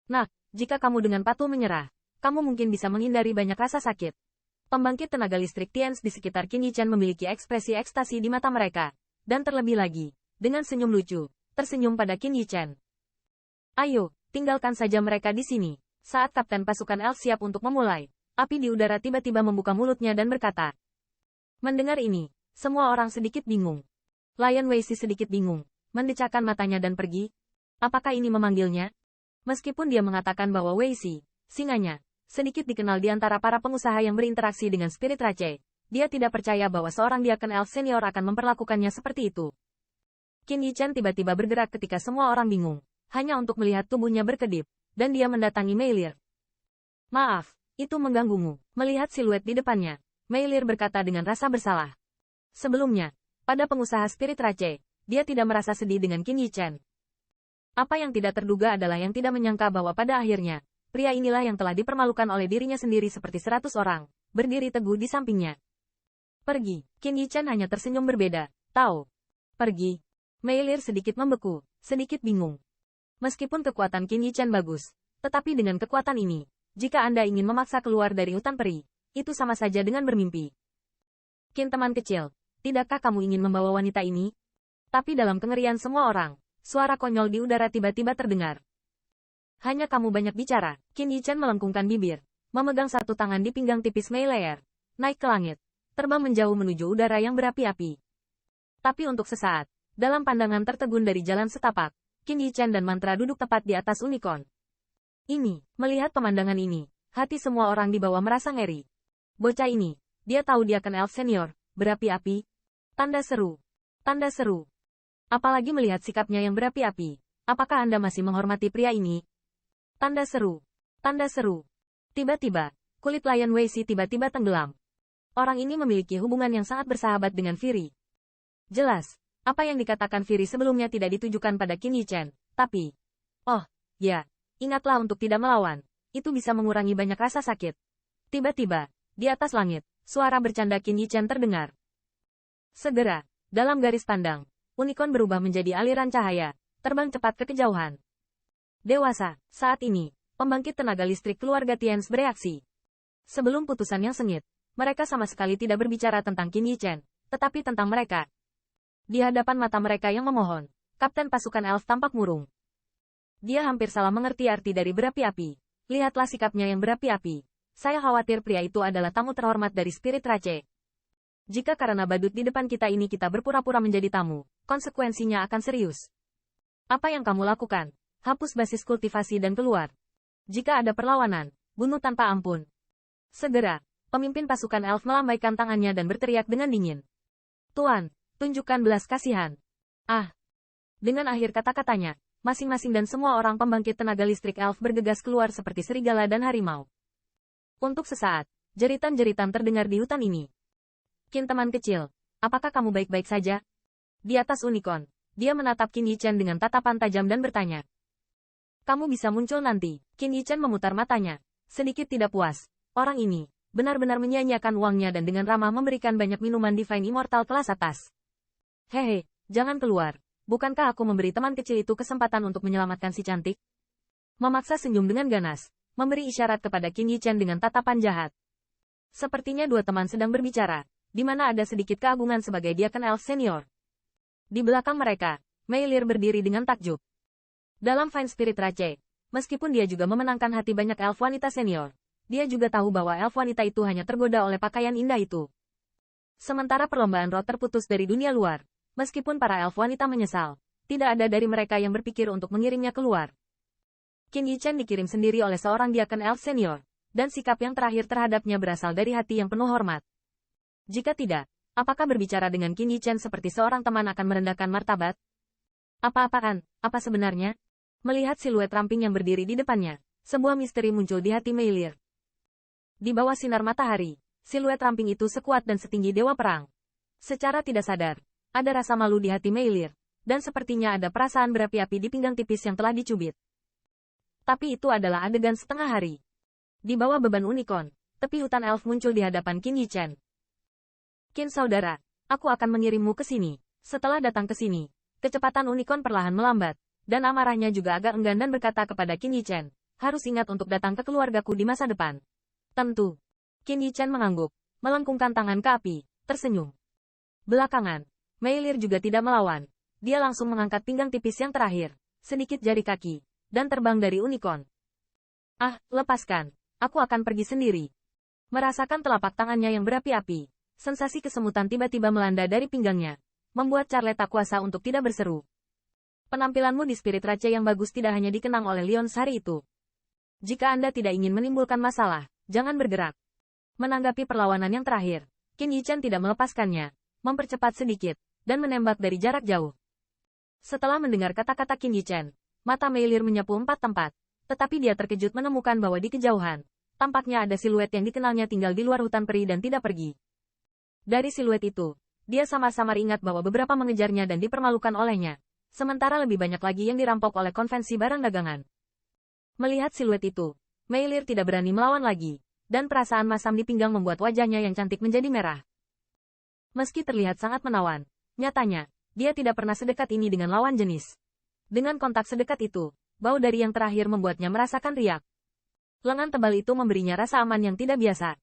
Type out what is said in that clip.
Nah, jika kamu dengan patuh menyerah, kamu mungkin bisa menghindari banyak rasa sakit. Pembangkit tenaga listrik Tians di sekitar Qin Yichan memiliki ekspresi ekstasi di mata mereka. Dan terlebih lagi, dengan senyum lucu, tersenyum pada Qin Yichan. Ayo, tinggalkan saja mereka di sini. Saat kapten pasukan elf siap untuk memulai, api di udara tiba-tiba membuka mulutnya dan berkata. Mendengar ini, semua orang sedikit bingung. Lion Weishi sedikit bingung, mendecakkan matanya dan pergi. Apakah ini memanggilnya? Meskipun dia mengatakan bahwa Weishi, singanya, sedikit dikenal di antara para pengusaha yang berinteraksi dengan spirit Rache, dia tidak percaya bahwa seorang Diaken Elf senior akan memperlakukannya seperti itu. Qin Yichan tiba-tiba bergerak ketika semua orang bingung, hanya untuk melihat tubuhnya berkedip, dan dia mendatangi Meilir. Maaf, itu mengganggumu. Melihat siluet di depannya, Meilir berkata dengan rasa bersalah. Sebelumnya, pada pengusaha spirit Rache, dia tidak merasa sedih dengan Qin Yichan. Apa yang tidak terduga adalah yang tidak menyangka bahwa pada akhirnya, pria inilah yang telah dipermalukan oleh dirinya sendiri seperti 100 orang, berdiri teguh di sampingnya. Pergi, Qin Yichan hanya tersenyum berbeda, tahu. Pergi. Meilir sedikit membeku, sedikit bingung. Meskipun kekuatan Qin Yichan bagus, tetapi dengan kekuatan ini, jika Anda ingin memaksa keluar dari hutan peri, itu sama saja dengan bermimpi. Qin teman kecil, tidakkah kamu ingin membawa wanita ini? Tapi dalam kengerian semua orang, suara konyol di udara tiba-tiba terdengar. Hanya kamu banyak bicara. Qin Yichan melengkungkan bibir, memegang satu tangan di pinggang tipis Meilir, naik ke langit, terbang menjauh menuju udara yang berapi-api. Tapi untuk sesaat, dalam pandangan tertegun dari jalan setapak, Qin Yichan dan mantra duduk tepat di atas unicorn. Melihat pemandangan ini, hati semua orang di bawah merasa ngeri. Bocah ini, dia tahu dia kan elf senior, berapi-api. Tanda seru. Tanda seru. Apalagi melihat sikapnya yang berapi-api, apakah Anda masih menghormati pria ini? Tanda seru. Tanda seru. Tiba-tiba, kulit Lion Weishi tiba-tiba tenggelam. Orang ini memiliki hubungan yang sangat bersahabat dengan Fury. Jelas, apa yang dikatakan Fury sebelumnya tidak ditujukan pada Qin Yichan, tapi... Oh, ya, ingatlah untuk tidak melawan, itu bisa mengurangi banyak rasa sakit. Tiba-tiba, di atas langit, suara bercanda Qin Yichan terdengar. Segera, dalam garis pandang, unicorn berubah menjadi aliran cahaya, terbang cepat ke kejauhan. Dewasa, saat ini, pembangkit tenaga listrik keluarga Tians bereaksi. Sebelum putusan yang sengit, mereka sama sekali tidak berbicara tentang Qin Yichan, tetapi tentang mereka. Di hadapan mata mereka yang memohon, kapten pasukan elf tampak murung. Dia hampir salah mengerti arti dari berapi-api. Lihatlah sikapnya yang berapi-api. Saya khawatir pria itu adalah tamu terhormat dari spirit Rache. Jika karena badut di depan kita ini kita berpura-pura menjadi tamu, konsekuensinya akan serius. Apa yang kamu lakukan? Hapus basis kultivasi dan keluar. Jika ada perlawanan, bunuh tanpa ampun. Segera, pemimpin pasukan elf melambaikan tangannya dan berteriak dengan dingin. Tuan, tunjukkan belas kasihan. Ah! Dengan akhir kata-katanya, masing-masing dan semua orang pembangkit tenaga listrik elf bergegas keluar seperti serigala dan harimau. Untuk sesaat, jeritan-jeritan terdengar di hutan ini. Qin teman kecil, apakah kamu baik-baik saja? Di atas unicorn, dia menatap Qin Yichan dengan tatapan tajam dan bertanya. Kamu bisa muncul nanti. Qin Yichan memutar matanya, sedikit tidak puas. Orang ini, benar-benar menyia-nyiakan uangnya dan dengan ramah memberikan banyak minuman Divine Immortal kelas atas. Hehe, jangan keluar. Bukankah aku memberi teman kecil itu kesempatan untuk menyelamatkan si cantik? Memaksa senyum dengan ganas, memberi isyarat kepada Qin Yichan dengan tatapan jahat. Sepertinya dua teman sedang berbicara, di mana ada sedikit keagungan sebagai Diaken Elf senior. Di belakang mereka, Meilir berdiri dengan takjub. Dalam Fine Spirit Rache, meskipun dia juga memenangkan hati banyak elf wanita senior, dia juga tahu bahwa elf wanita itu hanya tergoda oleh pakaian indah itu. Sementara perlombaan roh terputus dari dunia luar, meskipun para elf wanita menyesal, tidak ada dari mereka yang berpikir untuk mengirimnya keluar. Qin Yichan dikirim sendiri oleh seorang Diaken Elf senior, dan sikap yang terakhir terhadapnya berasal dari hati yang penuh hormat. Jika tidak, apakah berbicara dengan Qin Yichan seperti seorang teman akan merendahkan martabat? Apa-apaan, apa sebenarnya? Melihat siluet ramping yang berdiri di depannya, sebuah misteri muncul di hati Meilir. Di bawah sinar matahari, siluet ramping itu sekuat dan setinggi dewa perang. Secara tidak sadar, ada rasa malu di hati Meilir, dan sepertinya ada perasaan berapi-api di pinggang tipis yang telah dicubit. Tapi itu adalah adegan setengah hari. Di bawah beban unicorn, tepi hutan elf muncul di hadapan Qin Yichan. Qin saudara, aku akan mengirimmu ke sini. Setelah datang ke sini, kecepatan unicorn perlahan melambat, dan amarahnya juga agak enggan dan berkata kepada Qin Yichan, harus ingat untuk datang ke keluargaku di masa depan. Tentu. Qin Yichan mengangguk, melengkungkan tangan ke api, tersenyum. Belakangan, Mei Lir juga tidak melawan. Dia langsung mengangkat pinggang tipis yang terakhir, sedikit jari kaki, dan terbang dari unicorn. Ah, lepaskan. Aku akan pergi sendiri. Merasakan telapak tangannya yang berapi-api, sensasi kesemutan tiba-tiba melanda dari pinggangnya, membuat Charlotte tak kuasa untuk tidak berseru. Penampilanmu di Spirit Rache yang bagus tidak hanya dikenang oleh Leon hari itu. Jika Anda tidak ingin menimbulkan masalah, jangan bergerak. Menanggapi perlawanan yang terakhir, Qin Yichan tidak melepaskannya, mempercepat sedikit, dan menembak dari jarak jauh. Setelah mendengar kata-kata Qin Yichan, mata Mei Lir menyapu 4 tempat, tetapi dia terkejut menemukan bahwa di kejauhan, tampaknya ada siluet yang dikenalnya tinggal di luar hutan peri dan tidak pergi. Dari siluet itu, dia sama-sama ingat bahwa beberapa mengejarnya dan dipermalukan olehnya, sementara lebih banyak lagi yang dirampok oleh konvensi barang dagangan. Melihat siluet itu, Mei Lir tidak berani melawan lagi, dan perasaan masam di pinggang membuat wajahnya yang cantik menjadi merah. Meski terlihat sangat menawan, nyatanya, dia tidak pernah sedekat ini dengan lawan jenis. Dengan kontak sedekat itu, bau dari yang terakhir membuatnya merasakan riak. Lengan tebal itu memberinya rasa aman yang tidak biasa.